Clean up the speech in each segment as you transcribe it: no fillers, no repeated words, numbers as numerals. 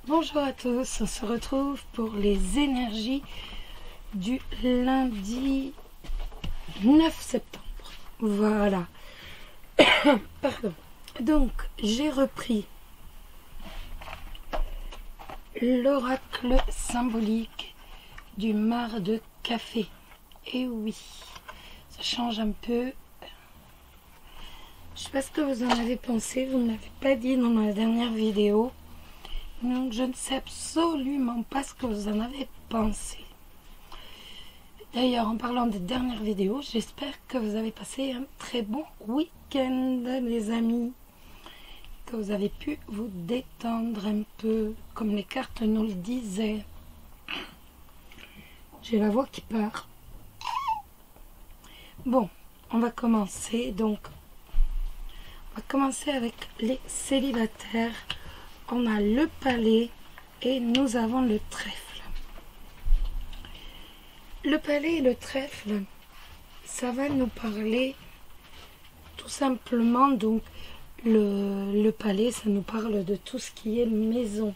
Bonjour à tous, on se retrouve pour les énergies du lundi 9 septembre. Voilà. Pardon. Donc, j'ai repris l'oracle symbolique du mar de café. Et oui, ça change un peu. Je sais pas ce que vous en avez pensé, vous ne l'avez pas dit dans ma dernière vidéo. Donc je ne sais absolument pas ce que vous en avez pensé. D'ailleurs, en parlant des dernières vidéos, j'espère que vous avez passé un très bon week-end, les amis. Que vous avez pu vous détendre un peu, comme les cartes nous le disaient. J'ai la voix qui part. Bon, on va commencer. Donc, on va commencer avec les célibataires. On a le palais et nous avons le trèfle. Le palais et le trèfle, ça va nous parler tout simplement, donc le palais, ça nous parle de tout ce qui est maison.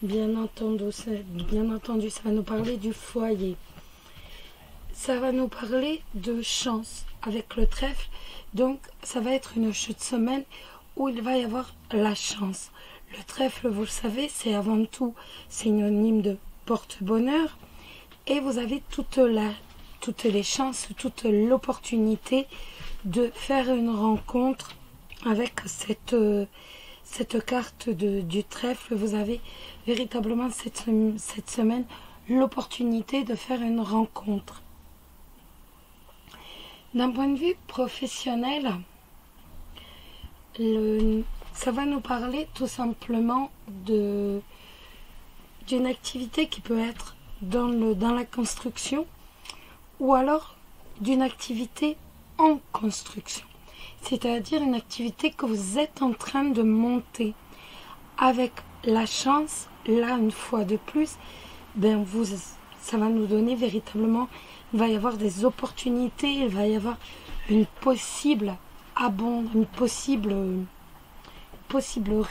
Bien entendu, ça va nous parler du foyer. Ça va nous parler de chance avec le trèfle. Donc, ça va être une chute semaine où il va y avoir la chance. Le trèfle, vous le savez, c'est avant tout synonyme de porte-bonheur. Et vous avez toutes les chances, toute l'opportunité de faire une rencontre avec cette carte du trèfle. Vous avez véritablement cette semaine l'opportunité de faire une rencontre. D'un point de vue professionnel, ça va nous parler tout simplement d'une activité qui peut être dans la construction ou alors d'une activité en construction. C'est-à-dire une activité que vous êtes en train de monter. Avec la chance, là une fois de plus, ça va nous donner véritablement, il va y avoir des opportunités, il va y avoir une possible abondance, une possible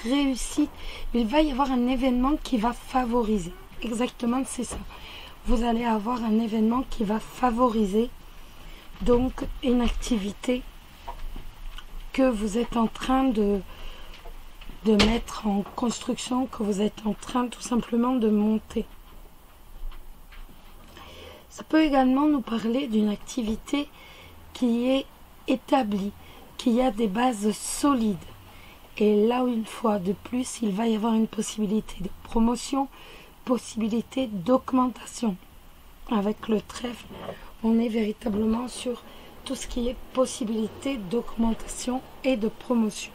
réussite, il va y avoir un événement qui va favoriser. Exactement, c'est ça. Vous allez avoir un événement qui va favoriser donc une activité que vous êtes en train de mettre en construction, que vous êtes en train tout simplement de monter. Ça peut également nous parler d'une activité qui est établie, qui a des bases solides. Et là, une fois de plus, il va y avoir une possibilité de promotion, possibilité d'augmentation. Avec le trèfle, on est véritablement sur tout ce qui est possibilité d'augmentation et de promotion.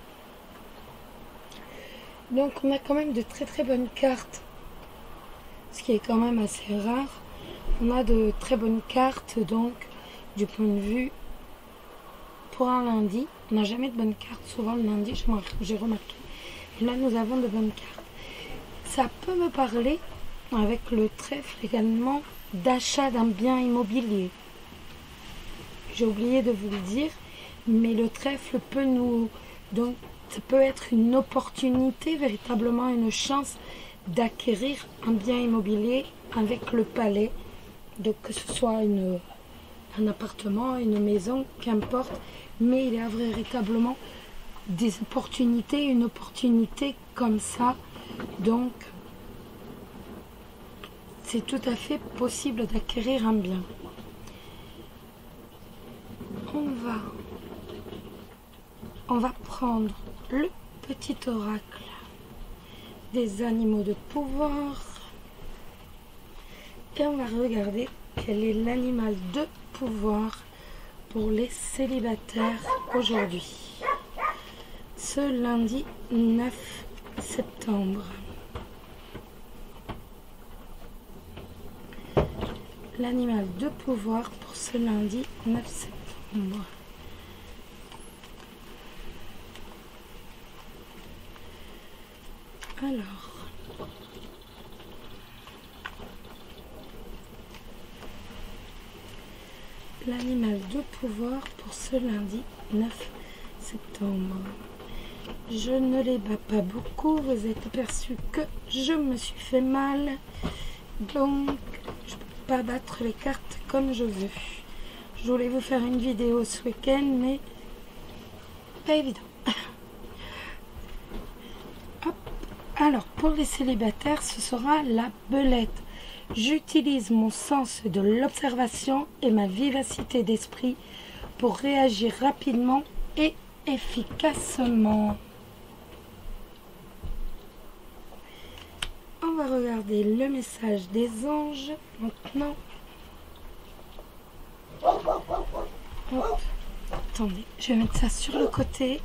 Donc, on a quand même de très très bonnes cartes, ce qui est quand même assez rare. On a de très bonnes cartes, donc, du point de vue pour un lundi. On n'a jamais de bonnes cartes, souvent le lundi, j'ai remarqué. Et là, nous avons de bonnes cartes. Ça peut me parler, avec le trèfle également, d'achat d'un bien immobilier. J'ai oublié de vous le dire, mais le trèfle peut donc, ça peut être une opportunité, véritablement une chance d'acquérir un bien immobilier avec le palais. Donc, que ce soit un appartement, une maison, qu'importe. Mais il y a véritablement des opportunités, une opportunité comme ça. Donc, c'est tout à fait possible d'acquérir un bien. On va prendre le petit oracle des animaux de pouvoir. Et on va regarder quel est l'animal de pouvoir pour les célibataires aujourd'hui, ce lundi 9 septembre. L'animal de pouvoir pour ce lundi 9 septembre. Alors, l'animal de pouvoir pour ce lundi 9 septembre. Je ne les bats pas beaucoup. Vous êtes aperçu que je me suis fait mal. Donc, je ne peux pas battre les cartes comme je veux. Je voulais vous faire une vidéo ce week-end, mais pas évident. Hop. Alors, pour les célibataires, ce sera la belette. J'utilise mon sens de l'observation et ma vivacité d'esprit pour réagir rapidement et efficacement. On va regarder le message des anges maintenant. Hop. Attendez, je vais mettre ça sur le côté.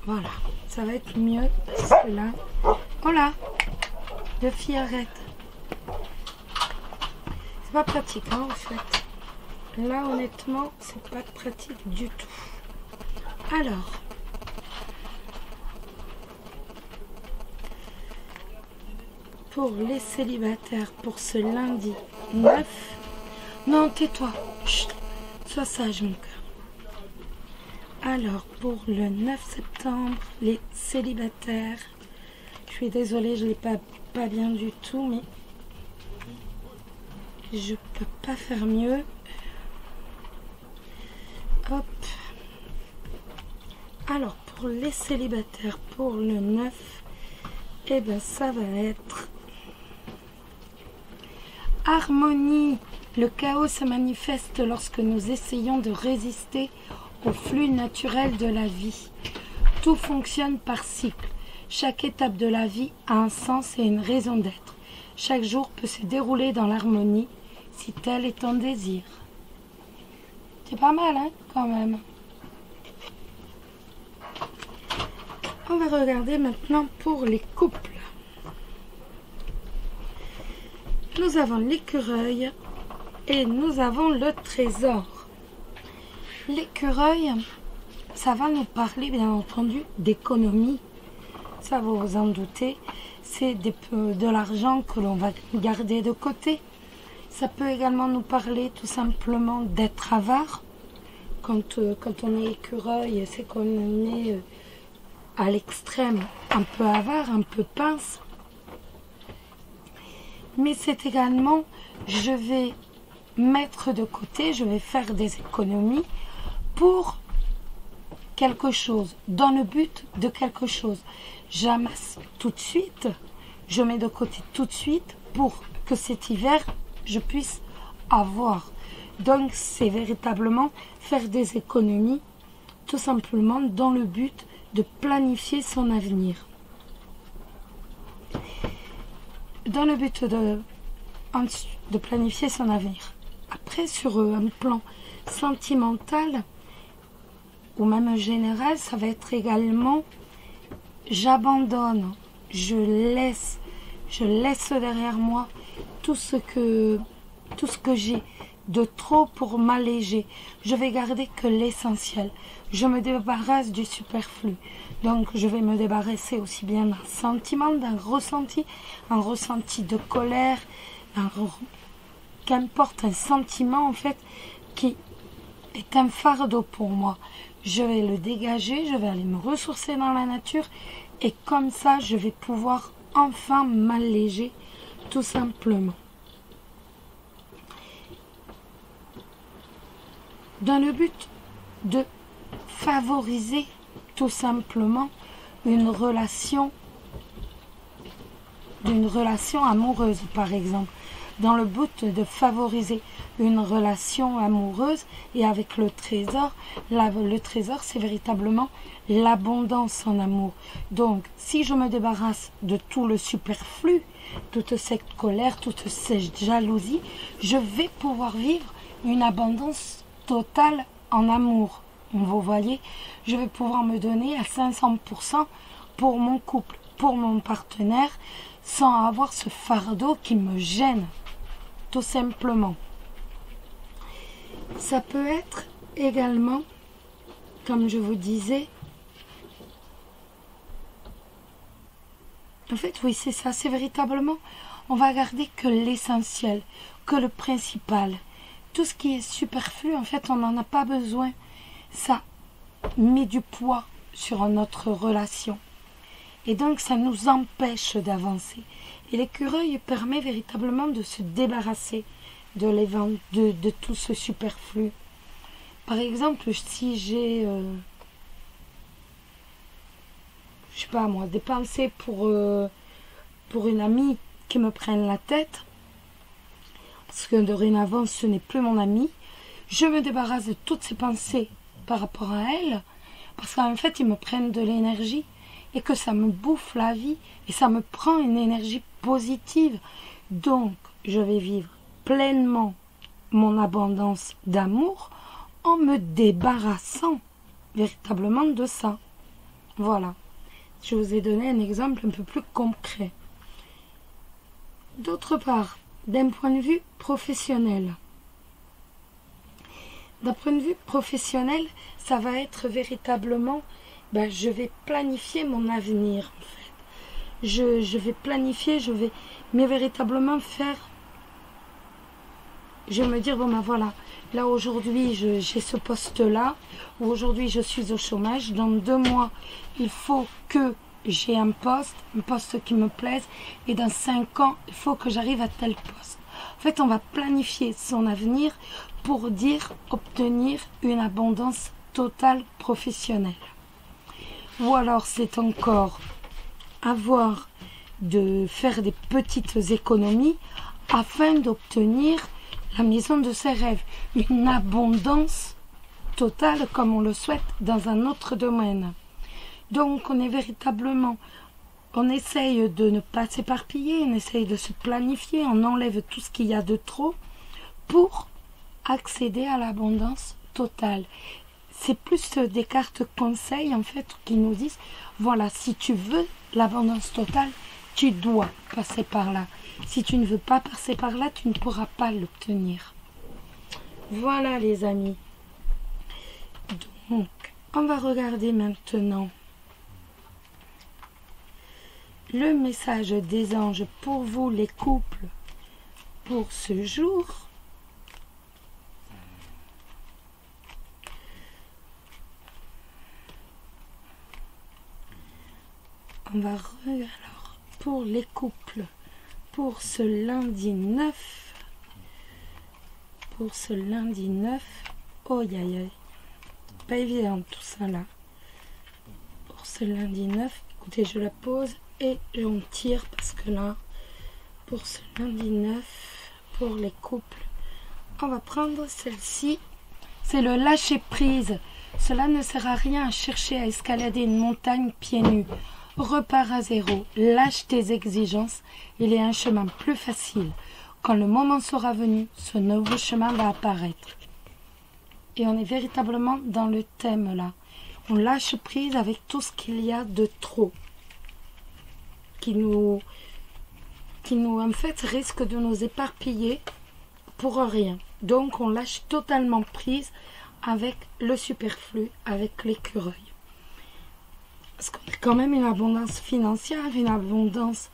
Voilà, ça va être mieux. Là. Oh là, deux filles arrêtent. C'est pas pratique, hein, en fait. Là, honnêtement, c'est pas pratique du tout. Alors, pour les célibataires, pour ce lundi 9... Non, tais-toi. Chut, sois sage, mon cœur. Alors, pour le 9 septembre, les célibataires... Je suis désolée, je ne l'ai pas bien du tout, mais... Je peux pas faire mieux. Hop. Alors, pour les célibataires, pour le 9, eh ben ça va être harmonie. Le chaos se manifeste lorsque nous essayons de résister au flux naturel de la vie. Tout fonctionne par cycle. Chaque étape de la vie a un sens et une raison d'être. Chaque jour peut se dérouler dans l'harmonie, si tel est ton désir. C'est pas mal, hein, quand même. On va regarder maintenant pour les couples. Nous avons l'écureuil et nous avons le trésor. L'écureuil, ça va nous parler, bien entendu, d'économie. Ça, vous vous en doutez. C'est de l'argent que l'on va garder de côté. Ça peut également nous parler tout simplement d'être avare. Quand on est écureuil, c'est qu'on est à l'extrême, un peu avare, un peu pince. Mais c'est également, je vais mettre de côté, je vais faire des économies pour quelque chose, dans le but de quelque chose. J'amasse tout de suite, je mets de côté tout de suite pour que cet hiver, je puisse avoir. Donc, c'est véritablement faire des économies, tout simplement dans le but de planifier son avenir. Dans le but de planifier son avenir. Après, sur un plan sentimental ou même général, ça va être également j'abandonne, je laisse derrière moi tout ce que j'ai de trop pour m'alléger. Je vais garder que l'essentiel. Je me débarrasse du superflu. Donc, je vais me débarrasser aussi bien d'un sentiment, d'un ressenti, un ressenti de colère, qu'importe, un sentiment en fait qui est un fardeau pour moi. Je vais le dégager, je vais aller me ressourcer dans la nature et comme ça, je vais pouvoir enfin m'alléger tout simplement. Dans le but de favoriser tout simplement une relation amoureuse, par exemple. Dans le but de favoriser une relation amoureuse et avec le trésor, le trésor c'est véritablement l'abondance en amour. Donc si je me débarrasse de tout le superflu, toute cette colère, toute cette jalousie, je vais pouvoir vivre une abondance totale en amour. Vous voyez, je vais pouvoir me donner à 500% pour mon couple, pour mon partenaire, sans avoir ce fardeau qui me gêne, tout simplement. Ça peut être également, comme je vous disais, en fait, oui, c'est ça, c'est véritablement, on va garder que l'essentiel, que le principal. Tout ce qui est superflu, en fait, on n'en a pas besoin. Ça met du poids sur notre relation. Et donc ça nous empêche d'avancer. Et l'écureuil permet véritablement de se débarrasser de tout ce superflu. Par exemple, si j'ai, je sais pas moi, des pensées pour une amie qui me prenne la tête, parce que dorénavant ce n'est plus mon amie, je me débarrasse de toutes ces pensées par rapport à elle, parce qu'en fait ils me prennent de l'énergie et que ça me bouffe la vie et ça me prend une énergie positive. Donc je vais vivre pleinement mon abondance d'amour en me débarrassant véritablement de ça. Voilà, je vous ai donné un exemple un peu plus concret. D'autre part, d'un point de vue professionnel. D'un point de vue professionnel, ça va être véritablement, je vais planifier mon avenir en fait. Je vais planifier, mais véritablement faire, je vais me dire, voilà, là aujourd'hui j'ai ce poste-là, ou aujourd'hui je suis au chômage, dans 2 mois il faut que j'ai un poste qui me plaise, et dans 5 ans il faut que j'arrive à tel poste. En fait, on va planifier son avenir pour obtenir une abondance totale professionnelle. Ou alors c'est encore de faire des petites économies afin d'obtenir la maison de ses rêves, une abondance totale comme on le souhaite dans un autre domaine. Donc on essaye de ne pas s'éparpiller, on essaye de se planifier, on enlève tout ce qu'il y a de trop pour accéder à l'abondance totale. C'est plus des cartes conseils en fait qui nous disent, voilà, si tu veux l'abondance totale, tu dois passer par là. Si tu ne veux pas passer par là, tu ne pourras pas l'obtenir. Voilà les amis. Donc, on va regarder maintenant le message des anges pour vous les couples pour ce jour. On va regarder alors pour les couples pour ce lundi 9. Pour ce lundi 9. Oh aïe aïe. Pas évident tout ça là. Pour ce lundi 9. Écoutez, je la pose et j'en tire parce que là, pour ce lundi 9, pour les couples, on va prendre celle-ci. C'est le lâcher prise. Cela ne sert à rien à chercher à escalader une montagne pieds nus. Repars à zéro, lâche tes exigences, il y a un chemin plus facile. Quand le moment sera venu, ce nouveau chemin va apparaître. Et on est véritablement dans le thème là. On lâche prise avec tout ce qu'il y a de trop. Qui nous en fait risque de nous éparpiller pour rien. Donc on lâche totalement prise avec le superflu, avec l'écureuil. Parce qu'on a quand même une abondance financière, une abondance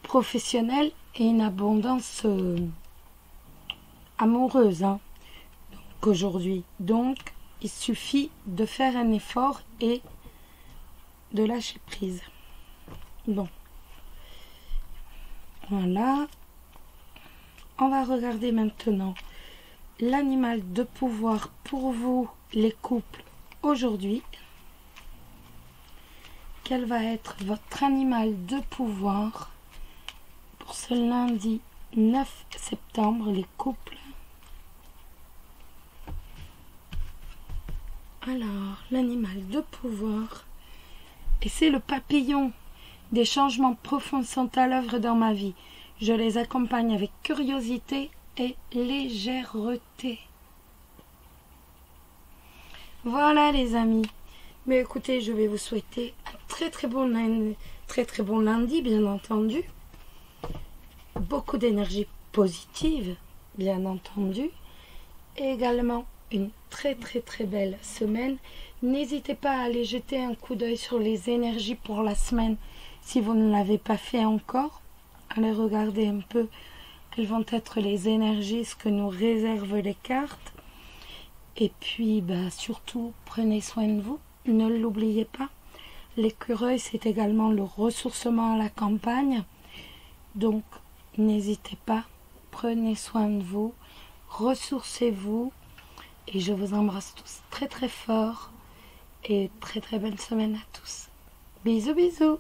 professionnelle et une abondance amoureuse donc aujourd'hui. Donc il suffit de faire un effort et de lâcher prise. Bon. Voilà. On va regarder maintenant l'animal de pouvoir pour vous les couples aujourd'hui. Quel va être votre animal de pouvoir pour ce lundi 9 septembre, les couples? Alors, l'animal de pouvoir, et c'est le papillon. Des changements profonds sont à l'œuvre dans ma vie. Je les accompagne avec curiosité et légèreté. Voilà les amis. Mais écoutez, je vais vous souhaiter un très bon lundi, bien entendu. Beaucoup d'énergie positive, bien entendu. Et également une très belle semaine. N'hésitez pas à aller jeter un coup d'œil sur les énergies pour la semaine si vous ne l'avez pas fait encore. Allez regarder un peu quelles vont être les énergies, ce que nous réservent les cartes. Et puis surtout, prenez soin de vous. Ne l'oubliez pas. L'écureuil, c'est également le ressourcement à la campagne. Donc, n'hésitez pas, prenez soin de vous, ressourcez-vous. Et je vous embrasse tous très très fort. Et très très bonne semaine à tous. Bisous bisous.